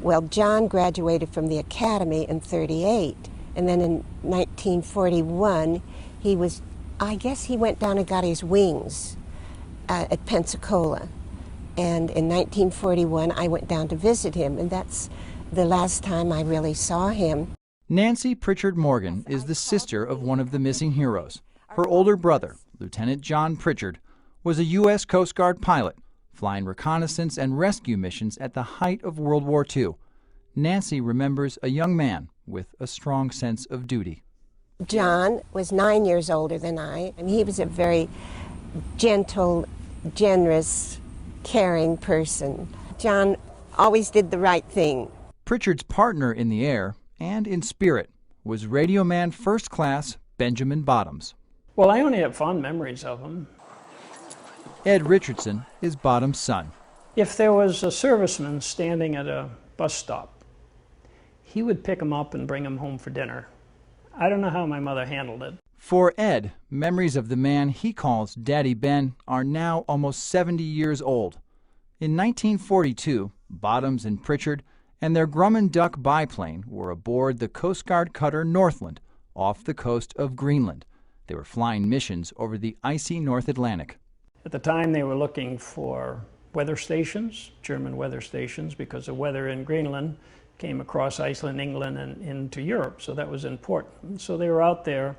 Well, John graduated from the academy in '38, and then in 1941, I guess he went down and got his wings at Pensacola. And in 1941, I went down to visit him, and that's the last time I really saw him. Nancy Pritchard Morgan is the sister of one of the missing heroes. Her older brother, Lieutenant John Pritchard, was a U.S. Coast Guard pilot, flying reconnaissance and rescue missions at the height of World War II. Nancy remembers a young man with a strong sense of duty. John was 9 years older than I, and he was a very gentle, generous, caring person. John always did the right thing. Pritchard's partner in the air and in spirit was Radio Man First Class Benjamin Bottoms. Well, I only have fond memories of him. Ed Richardson is Bottoms' son. If there was a serviceman standing at a bus stop, he would pick him up and bring him home for dinner. I don't know how my mother handled it. For Ed, memories of the man he calls Daddy Ben are now almost 70 years old. In 1942, Bottoms and Pritchard and their Grumman Duck biplane were aboard the Coast Guard cutter Northland off the coast of Greenland. They were flying missions over the icy North Atlantic. At the time, they were looking for weather stations, German weather stations, because the weather in Greenland came across Iceland, England, and into Europe, so that was important. So they were out there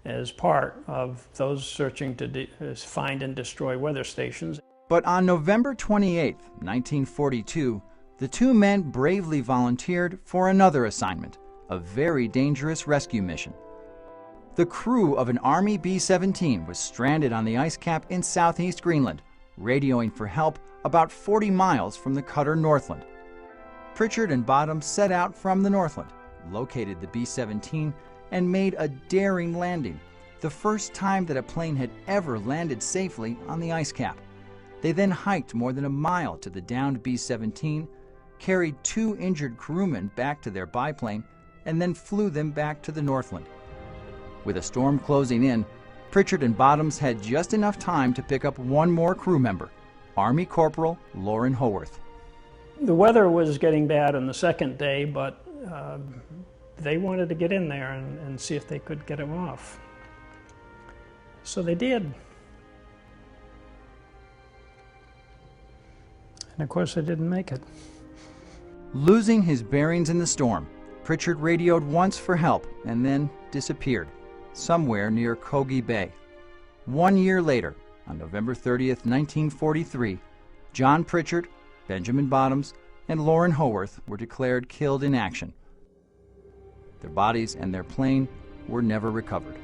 as part of those searching to find and destroy weather stations. But on November 28, 1942, the two men bravely volunteered for another assignment, a very dangerous rescue mission. The crew of an Army B-17 was stranded on the ice cap in southeast Greenland, radioing for help about 40 miles from the cutter Northland. Pritchard and Bottoms set out from the Northland, located the B-17, and made a daring landing, the first time that a plane had ever landed safely on the ice cap. They then hiked more than a mile to the downed B-17, carried two injured crewmen back to their biplane, and then flew them back to the Northland. With a storm closing in, Pritchard and Bottoms had just enough time to pick up one more crew member, Army Corporal Loren Howarth. The weather was getting bad on the second day, but they wanted to get in there and see if they could get him off. So they did. And of course, they didn't make it. Losing his bearings in the storm, Pritchard radioed once for help and then disappeared, somewhere near Kogi Bay. 1 year later, on November 30th, 1943, John Pritchard, Benjamin Bottoms, and Loren Howarth were declared killed in action. Their bodies and their plane were never recovered.